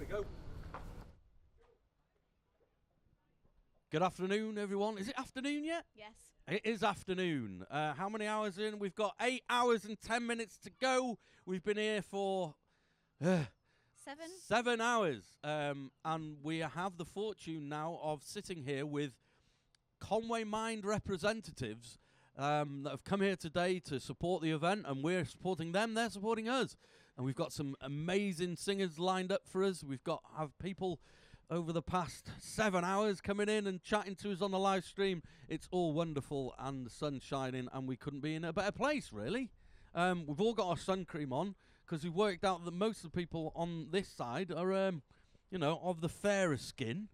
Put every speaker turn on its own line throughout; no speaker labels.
go. Good afternoon, everyone. Is it afternoon yet?
Yes.
It is afternoon. How many hours in? We've got 8 hours and 10 minutes to go. We've been here for 7 hours. And we have the fortune now of sitting here with Conwy Mind representatives that have come here today to support the event, and we're supporting them. They're supporting us. And we've got some amazing singers lined up for us. Have people over the past 7 hours coming in and chatting to us on the live stream. It's all wonderful and the sun's shining, and we couldn't be in a better place, really. We've all got our sun cream on because we've worked out that most of the people on this side are, of the fairer skin.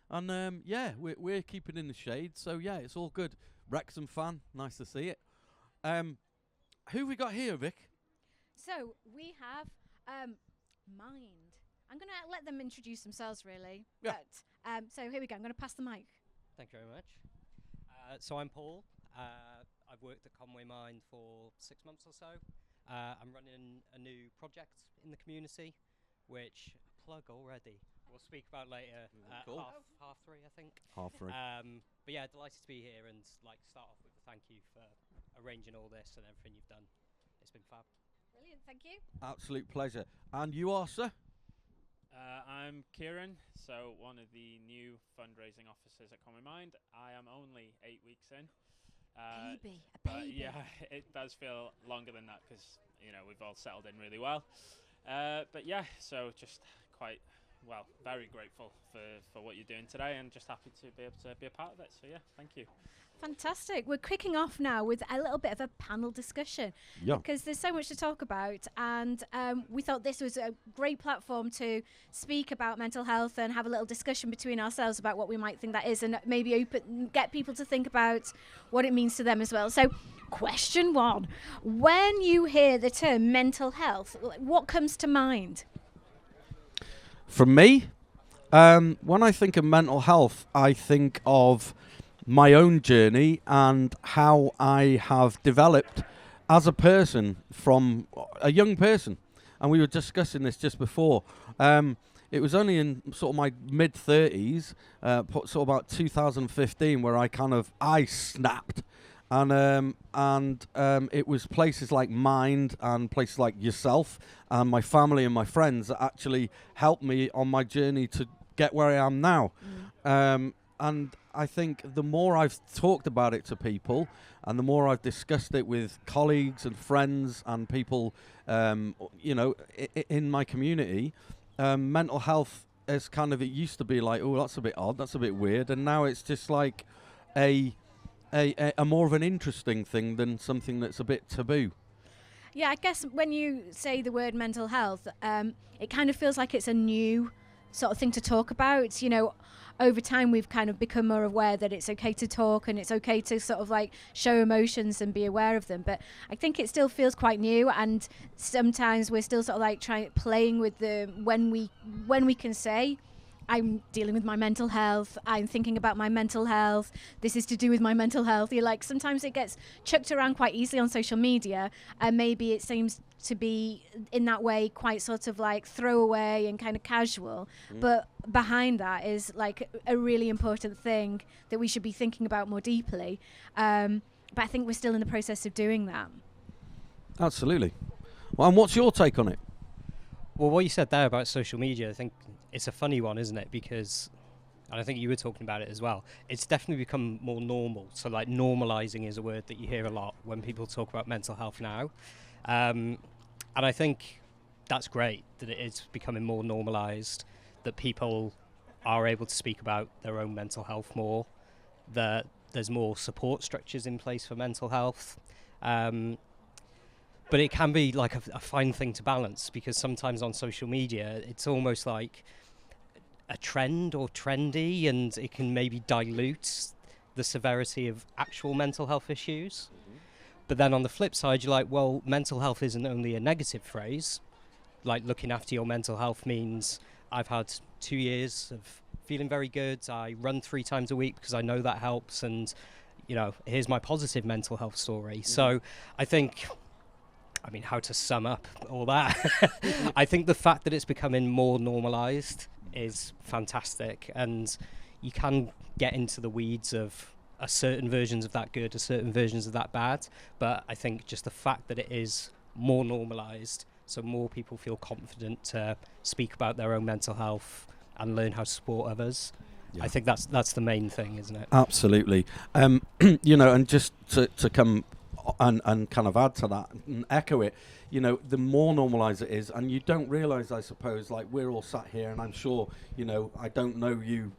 And, we're keeping in the shade. So, yeah, it's all good. Wrexham fan, nice to see it. Who we got here, Vic?
So we have Mind. I'm going to let them introduce themselves, really.
Yeah.
But, so here we go. I'm going to pass the mic.
Thank you very much. So I'm Paul. I've worked at Conwy Mind for 6 months or so. I'm running a new project in the community, which plug already. We'll speak about later.
Cool.
Half three, I think.
Half three.
But yeah, delighted to be here and start off with a thank you for arranging all this and everything you've done. It's been fab.
Brilliant. Thank you.
Absolute pleasure. And you are, sir?
I'm Kieran, so one of the new fundraising officers at Conwy Mind. I am only 8 weeks in.
A baby.
Yeah, it does feel longer than that because, we've all settled in really well. But yeah, so just very grateful for what you're doing today and just happy to be able to be a part of it. So yeah, thank you.
Fantastic. We're kicking off now with a little bit of a panel discussion.
Yeah.
Because there's so much to talk about, and we thought this was a great platform to speak about mental health and have a little discussion between ourselves about what we might think that is, and maybe get people to think about what it means to them as well. So question one, when you hear the term mental health, what comes to mind?
From me, when I think of mental health, I think of my own journey and how I have developed as a person from a young person. And we were discussing this just before. It was only in sort of my mid-30s, sort of about 2015, where I snapped. And it was places like Mind and places like yourself and my family and my friends that actually helped me on my journey to get where I am now. And I think the more I've talked about it to people and the more I've discussed it with colleagues and friends and people, in my community, mental health is it used to be like, oh, that's a bit odd, that's a bit weird. And now it's just like a more of an interesting thing than something that's a bit taboo.
Yeah, I guess when you say the word mental health, it kind of feels like it's a new sort of thing to talk about. Over time we've kind of become more aware that it's okay to talk and it's okay to sort of show emotions and be aware of them, but I think it still feels quite new, and sometimes we're still sort of playing with when we can say, I'm dealing with my mental health, I'm thinking about my mental health, this is to do with my mental health. Sometimes it gets chucked around quite easily on social media, and maybe it seems to be in that way quite sort of throwaway and kind of casual. But behind that is a really important thing that we should be thinking about more deeply. But I think we're still in the process of doing that.
Absolutely. Well, and what's your take on it?
Well, what you said there about social media, I think it's a funny one, isn't it? Because, and I think you were talking about it as well, it's definitely become more normal. So normalising is a word that you hear a lot when people talk about mental health now. And I think that's great that it is becoming more normalised, that people are able to speak about their own mental health more, that there's more support structures in place for mental health. But it can be a fine thing to balance, because sometimes on social media it's almost like a trend or trendy, and it can maybe dilute the severity of actual mental health issues. But then on the flip side, you're like, well, mental health isn't only a negative phrase. Looking after your mental health means I've had 2 years of feeling very good. I run 3 times a week because I know that helps. And, here's my positive mental health story. So I think I mean, how to sum up all that? I think the fact that it's becoming more normalised is fantastic, and you can get into the weeds of a certain versions of that good, a certain versions of that bad, but I think just the fact that it is more normalised, so more people feel confident to speak about their own mental health and learn how to support others.
Yeah.
I think that's the main thing, isn't it?
Absolutely. You know, and just to come and kind of add to that and echo it, you know, the more normalised it is, and you don't realise, I suppose, like we're all sat here, and I'm sure, you know, I don't know you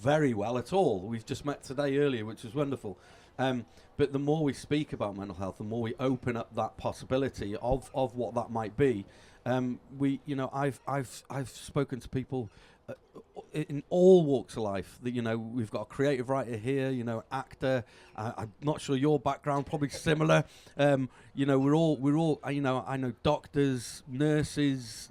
very well at all. We've just met today earlier, which was wonderful. But the more we speak about mental health, the more we open up that possibility of what that might be. We, you know, I've spoken to people in all walks of life. That, you know, we've got a creative writer here, you know, actor. I'm not sure your background, probably similar. You know, we're all. You know, I know doctors, nurses,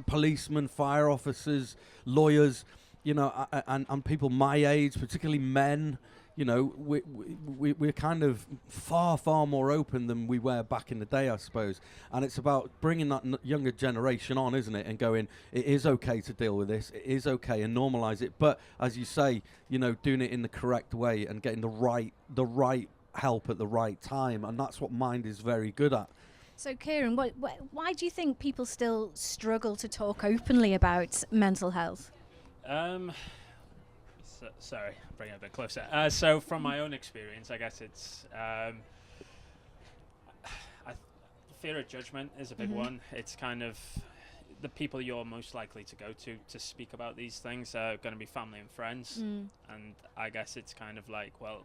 policemen, fire officers, lawyers. You know, and people my age, particularly men. You know, we're kind of far more open than we were back in the day, I suppose. And it's about bringing that younger generation on, isn't it? And going, it is okay to deal with this. It is okay, and normalise it. But as you say, you know, doing it in the correct way and getting the right help at the right time. And that's what Mind is very good at.
So, Kieran, why do you think people still struggle to talk openly about mental health?
Sorry, bring it a bit closer. So from my own experience, I guess it's fear of judgment is a big one. It's kind of the people you're most likely to go to speak about these things are going to be family and friends. And I guess it's kind of like, well,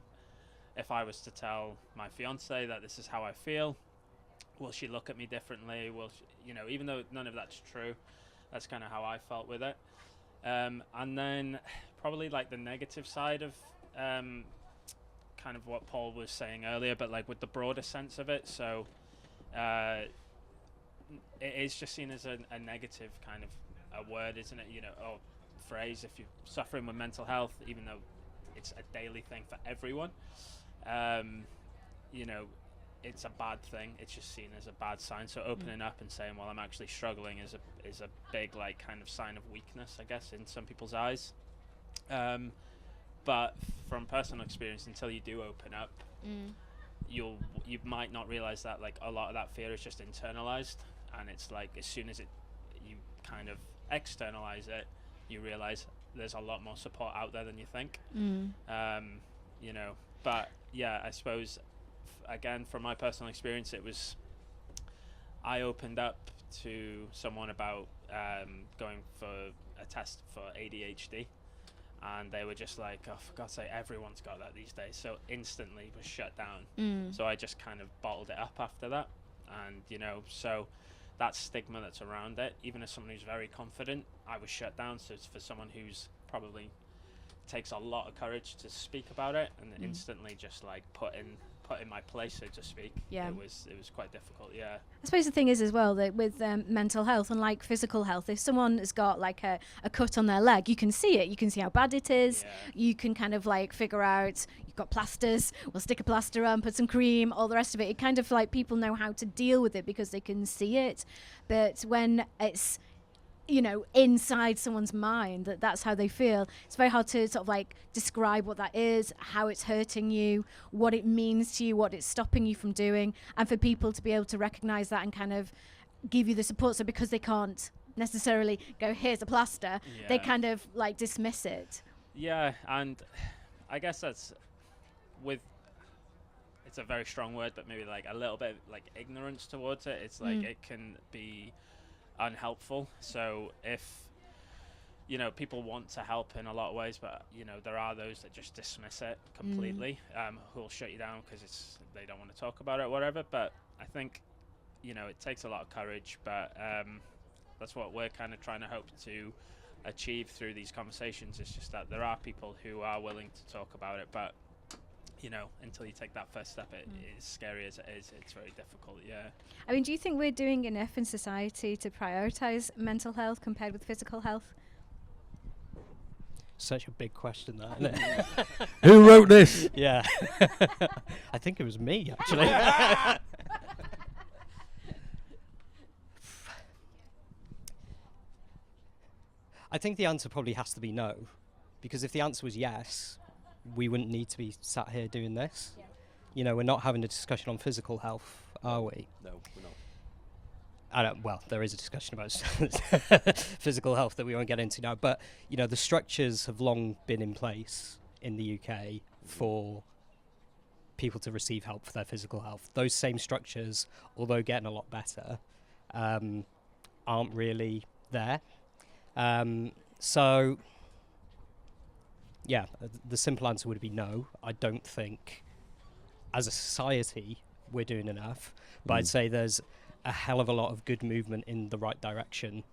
if I was to tell my fiance that this is how I feel, will she look at me differently? Will she, you know, even though none of that's true, that's kind of how I felt with it. And then probably like the negative side of kind of what Paul was saying earlier, but like with the broader sense of it. So it is just seen as a negative kind of a word, isn't it? You know, or phrase, if you're suffering with mental health, even though it's a daily thing for everyone, you know, it's a bad thing. It's just seen as a bad sign. So opening up and saying, well, I'm actually struggling is a big like kind of sign of weakness, I guess, in some people's eyes. But from personal experience, until you do open up, you might not realize that like a lot of that fear is just internalized, and it's like as soon as you kind of externalize it, you realize there's a lot more support out there than you think. You know, but yeah, I suppose again, from my personal experience, I opened up to someone about going for a test for ADHD, and they were just like, oh, for God's sake, everyone's got that these days. So instantly was shut down. So I just kind of bottled it up after that. And, you know, so that stigma that's around it, even as someone who's very confident, I was shut down. So it's for someone who's probably takes a lot of courage to speak about it, and instantly just like put in my place, so to speak.
Yeah,
it was quite difficult. Yeah,
I suppose the thing is as well that with mental health, unlike physical health, if someone has got like a cut on their leg, you can see it, you can see how bad it is. You can kind of like figure out, you've got plasters, we'll stick a plaster on, put some cream, all the rest of it. It kind of like people know how to deal with it because they can see it. But when it's, you know, inside someone's mind, that's how they feel, it's very hard to sort of like describe what that is, how it's hurting you, what it means to you, what it's stopping you from doing, and for people to be able to recognize that and kind of give you the support. So because they can't necessarily go, here's a plaster, they kind of like dismiss it. Yeah, and I guess that's it's a very strong word, but maybe like a little bit like ignorance towards it. It's like it can be unhelpful. So if, you know, people want to help in a lot of ways, but, you know, there are those that just dismiss it completely, who'll shut you down because they don't want to talk about it or whatever. But I think, you know, it takes a lot of courage, but that's what we're kind of trying to hope to achieve through these conversations. It's just that there are people who are willing to talk about it, but, you know, until you take that first step, as scary as it is, it's very difficult. I mean, do you think we're doing enough in society to prioritize mental health compared with physical health?
Such a big question, that, isn't it?
Who wrote this?
Yeah. I think it was me, actually. I think the answer probably has to be no, because if the answer was yes, we wouldn't need to be sat here doing this.
Yeah.
You know, we're not having a discussion on physical health, are we?
No, we're not.
Well, there is a discussion about physical health that we won't get into now, but you know, the structures have long been in place in the UK for people to receive help for their physical health. Those same structures, although getting a lot better, aren't really there. So, yeah, the simple answer would be no. I don't think, as a society, we're doing enough, but I'd say there's a hell of a lot of good movement in the right direction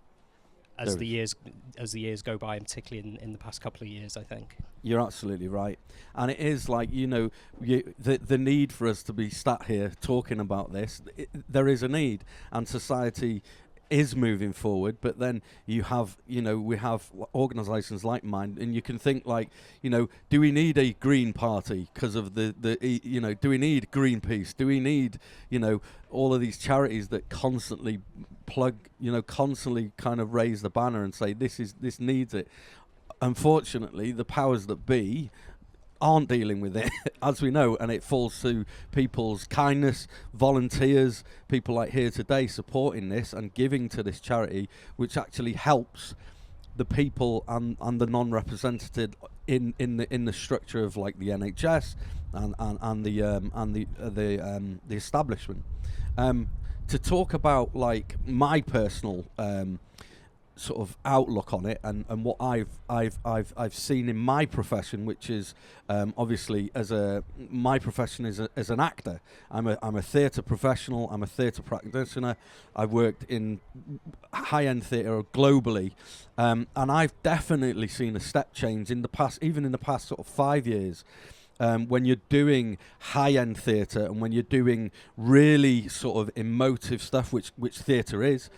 as the years go by, and particularly in the past couple of years, I think.
You're absolutely right. And it is like, you know, the need for us to be sat here talking about this, there is a need, and society is moving forward. But then you have, you know, we have organisations like Mind, and you can think like, you know, do we need a Green Party because of you know, do we need Greenpeace? Do we need, you know, all of these charities that constantly constantly kind of raise the banner and say this needs it? Unfortunately, the powers that be aren't dealing with it, as we know, and it falls to people's kindness, volunteers, people like here today supporting this and giving to this charity, which actually helps the people and the non-represented in the structure of like the NHS and the establishment. To talk about like my personal sort of outlook on it and what I've seen in my profession, which is obviously my profession is as an actor. I'm a theatre professional. I'm a theatre practitioner. I've worked in high-end theatre globally, and I've definitely seen a step change in the past, even in the past sort of 5 years. When you're doing high-end theatre and when you're doing really sort of emotive stuff, which theatre is,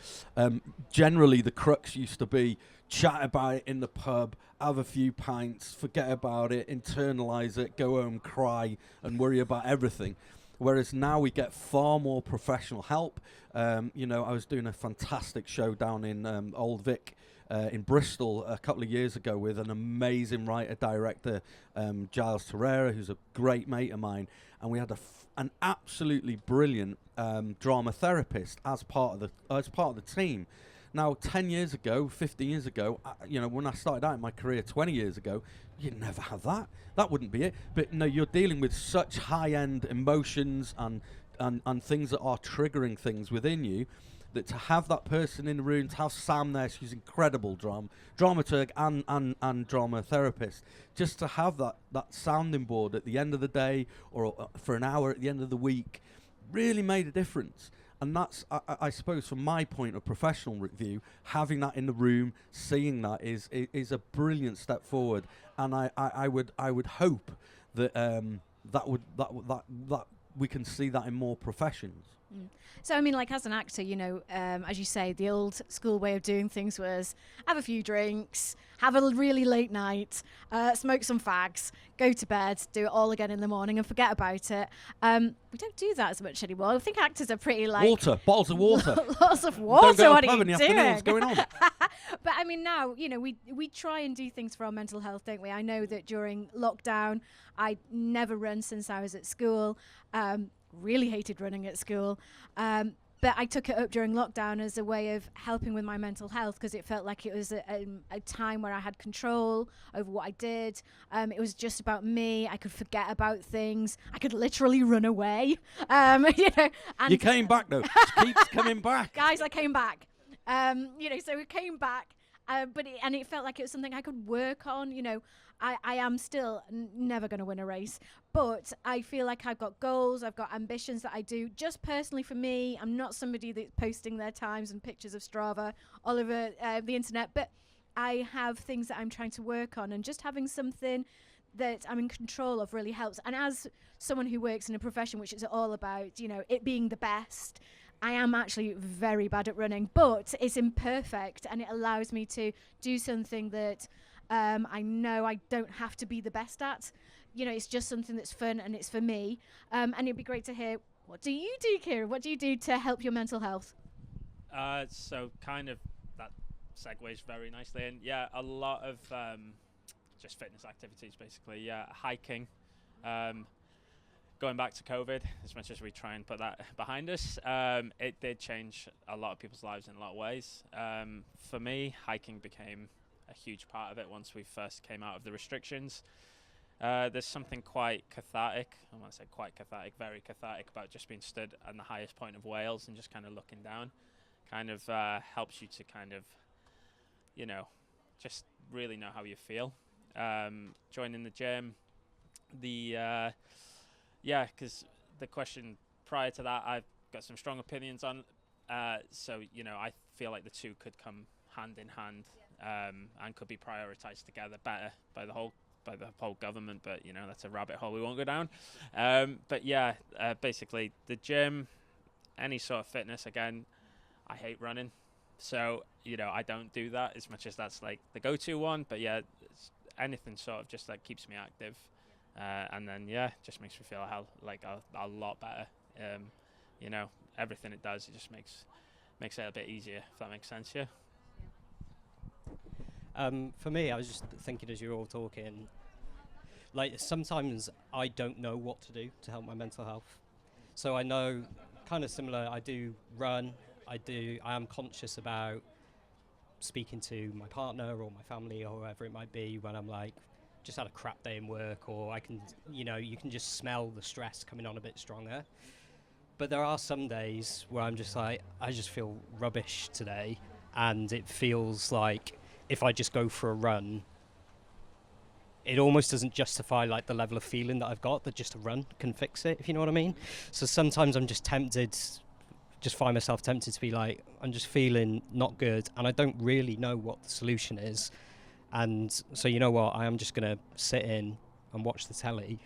generally the crux used to be chat about it in the pub, have a few pints, forget about it, internalise it, go home, cry, and worry about everything. Whereas now we get far more professional help. You know, I was doing a fantastic show down in Old Vic, in Bristol a couple of years ago with an amazing writer-director, Giles Terrera, who's a great mate of mine, and we had an absolutely brilliant drama therapist as part of the team. Now, 10 years ago, 15 years ago, you know, when I started out in my career 20 years ago, you'd never have that. That wouldn't be it. But no, you're dealing with such high-end emotions and things that are triggering things within you, that to have that person in the room, to have Sam there, she's incredible dramaturg and drama therapist, just to have that sounding board at the end of the day or for an hour at the end of the week really made a difference. And that's, I suppose, from my point of professional review, having that in the room, seeing that is a brilliant step forward. And I would hope that that we can see that in more professions.
So, I mean, like, as an actor, you know, as you say, the old school way of doing things was have a few drinks, have a really late night, smoke some fags, go to bed, do it all again in the morning and forget about it. We don't do that as much anymore. I think actors are pretty like...
Water, bottles of water.
Lots of water, what are you doing?
What's going on?
But, I mean, now, you know, we try and do things for our mental health, don't we? I know that during lockdown, I'd never run since I was at school. Really hated running at school, but I took it up during lockdown as a way of helping with my mental health, because it felt like it was a time where I had control over what I did. It was just about me. I could forget about things. I could literally run away. You know, and
you came back though. Keeps coming back,
guys. I came back. You know, so we came back. But it felt like it was something I could work on. You know, I am still never going to win a race, but I feel like I've got goals, I've got ambitions that I do just personally for me. I'm not somebody that's posting their times and pictures of Strava all over the internet, but I have things that I'm trying to work on, and just having something that I'm in control of really helps. And as someone who works in a profession which is all about, you know, it being the best, I am actually very bad at running, but it's imperfect, and it allows me to do something that I know I don't have to be the best at. You know, it's just something that's fun and it's for me. And it'd be great to hear, what do you do, Kieran? What do you do to help your mental health?
So kind of that segues very nicely. And yeah, a lot of just fitness activities, basically. Yeah, hiking. Going back to COVID, as much as we try and put that behind us, it did change a lot of people's lives in a lot of ways. For me, hiking became a huge part of it once we first came out of the restrictions. There's something quite cathartic, I want to say quite cathartic, very cathartic about just being stood on the highest point of Wales and just kind of looking down. Kind of helps you to kind of, you know, just really know how you feel. Joining the gym, because the question prior to that, I've got some strong opinions on. So, you know, I feel like the two could come hand in hand and could be prioritised together better by the whole government. But, you know, that's a rabbit hole we won't go down. But yeah, basically the gym, any sort of fitness. Again, I hate running, so you know I don't do that as much as that's like the go-to one. But yeah, anything sort of just like keeps me active. And then just makes me feel a lot better. You know, everything it does, it just makes it a bit easier, if that makes sense. Yeah.
For me, I was just thinking as you were all talking, like sometimes I don't know what to do to help my mental health. So I know, kind of similar, I do run, I am conscious about speaking to my partner or my family or whoever it might be when I'm like, just had a crap day in work, or I can, you know, you can just smell the stress coming on a bit stronger. But there are some days where I'm just like, I just feel rubbish today, and it feels like if I just go for a run, it almost doesn't justify like the level of feeling that I've got, that just a run can fix it, if you know what I mean. So sometimes I'm just find myself tempted to be like, I'm just feeling not good, and I don't really know what the solution is. And so, you know what, I am just going to sit in and watch the telly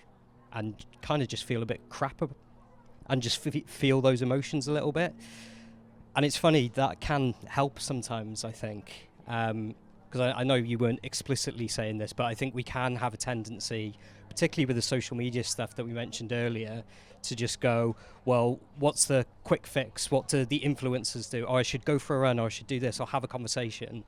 and kind of just feel a bit crap and just feel those emotions a little bit. And it's funny, that can help sometimes, I think. Because I know you weren't explicitly saying this, but I think we can have a tendency, particularly with the social media stuff that we mentioned earlier, to just go, well, what's the quick fix? What do the influencers do? Oh, I should go for a run, or I should do this, or have a conversation.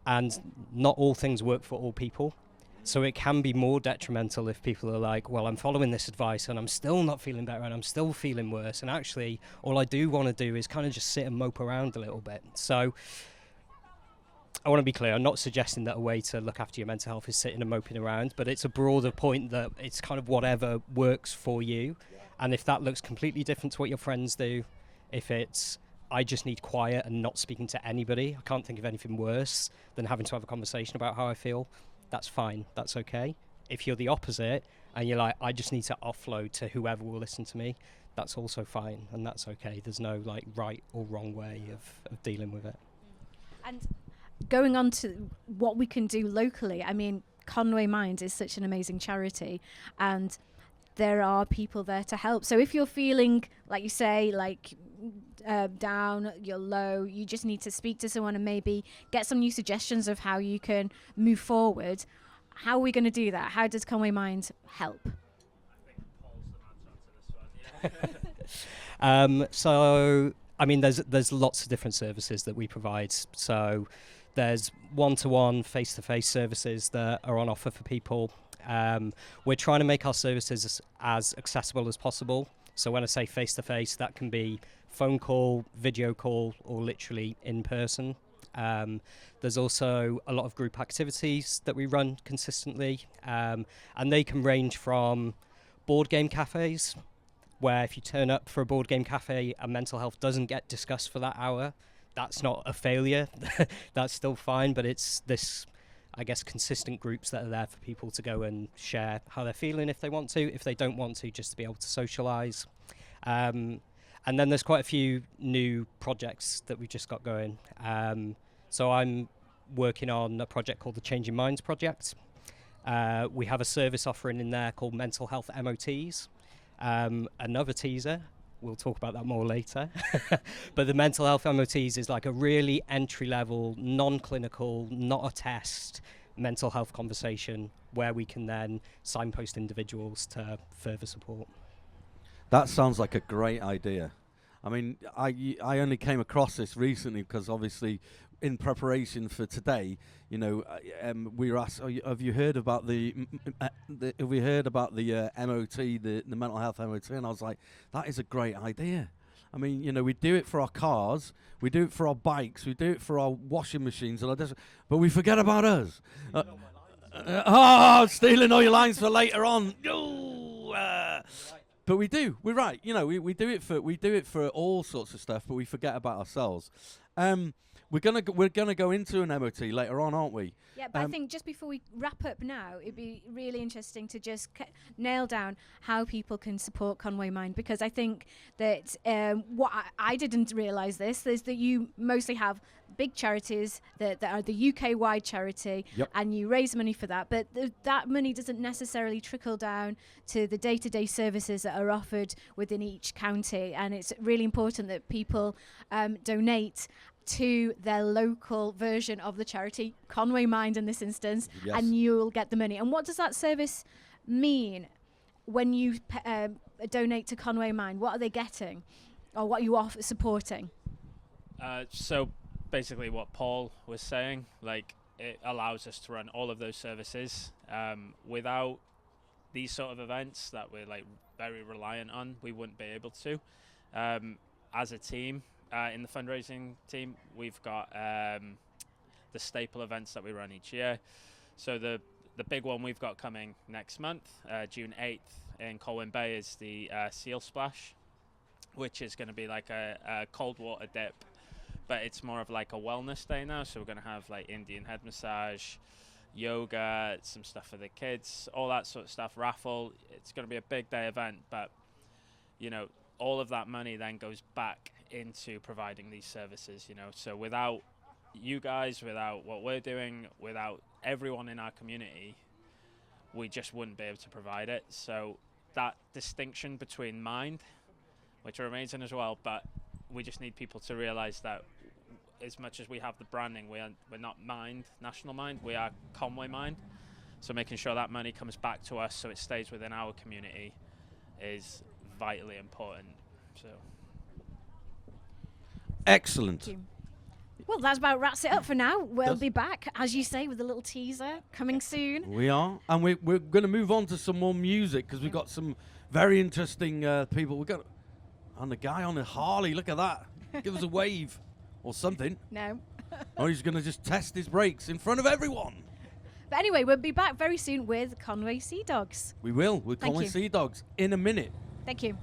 And not all things work for all people. So it can be more detrimental if people are like, well, I'm following this advice and I'm still not feeling better and I'm still feeling worse. And actually, all I do want to do is kind of just sit and mope around a little bit. So I want to be clear, I'm not suggesting that a way to look after your mental health is sitting and moping around, but it's a broader point that it's kind of whatever works for you. And if that looks completely different to what your friends do, if it's, I just need quiet and not speaking to anybody, I can't think of anything worse than having to have a conversation about how I feel, that's fine, that's okay. If you're the opposite and you're like, I just need to offload to whoever will listen to me, that's also fine, and that's okay. There's no like right or wrong way of dealing with it.
And going on to what we can do locally, I mean, Conwy Mind is such an amazing charity, and there are people there to help. So if you're feeling, like you say, like down, you're low, you just need to speak to someone and maybe get some new suggestions of how you can move forward. How are we going to do that? How does Conwy Mind help?
I think Paul's the man to answer this one. Yeah.
So, I mean, there's lots of different services that we provide. So there's one-to-one, face-to-face services that are on offer for people. We're trying to make our services as accessible as possible. So when I say face-to-face, that can be phone call, video call, or literally in person. There's also a lot of group activities that we run consistently, and they can range from board game cafes, where if you turn up for a board game cafe and mental health doesn't get discussed for that hour, that's not a failure. That's still fine, but it's this, I guess, consistent groups that are there for people to go and share how they're feeling if they want to. If they don't want to, just to be able to socialise. And then there's quite a few new projects that we've just got going. So I'm working on a project called the Changing Minds Project. We have a service offering in there called Mental Health MOTs. Another teaser, we'll talk about that more later. But the Mental Health MOTs is like a really entry-level, non-clinical, not a test mental health conversation where we can then signpost individuals to further support.
That sounds like a great idea. I mean, I only came across this recently because obviously in preparation for today, you know, we were asked, have you heard about the MOT, the mental health MOT? And I was like, that is a great idea. I mean, you know, we do it for our cars, we do it for our bikes, we do it for our washing machines, and but we forget about us. Stealing all your lines for later on. But we do. We're right. You know, we do it for all sorts of stuff, but we forget about ourselves. We're gonna go into an MOT later on, aren't we?
Yeah, but I think just before we wrap up now, it'd be really interesting to just nail down how people can support Conwy Mind, because I think that what I didn't realise this is that you mostly have big charities that are the UK-wide charity, and you raise money for that, but that money doesn't necessarily trickle down to the day-to-day services that are offered within each county, and it's really important that people donate to their local version of the charity, Conwy Mind in this instance, and you'll get the money. And what does that service mean when you donate to Conwy Mind? What are they getting, or what are you supporting?
So basically what Paul was saying, like, it allows us to run all of those services. Without these sort of events that we're like very reliant on, we wouldn't be able to. As a team, in the fundraising team, we've got the staple events that we run each year. So the big one we've got coming next month, June 8th in Colwyn Bay, is the Seal Splash, which is going to be like a cold water dip, but it's more of like a wellness day now. So we're going to have like Indian head massage, yoga, some stuff for the kids, all that sort of stuff, raffle. It's going to be a big day event, but you know, all of that money then goes back into providing these services, you know. So without you guys, without what we're doing, without everyone in our community, we just wouldn't be able to provide it. So that distinction between Mind, which are amazing as well, but we just need people to realize that as much as we have the branding, we're not Mind, National Mind, we are Conwy Mind. So making sure that money comes back to us so it stays within our community is vitally important. So
excellent.
Well, that about wraps it up for now. We'll be back, as you say, with a little teaser coming soon.
We are, and we're going to move on to some more music, because we've got some very interesting people. We've got and the guy on the Harley. Look at that! Give us a wave or something.
No.
Or he's going to just test his brakes in front of everyone.
But anyway, we'll be back very soon with Conwy Sea Dogs.
We will with Conwy Sea Dogs in a minute.
Thank you.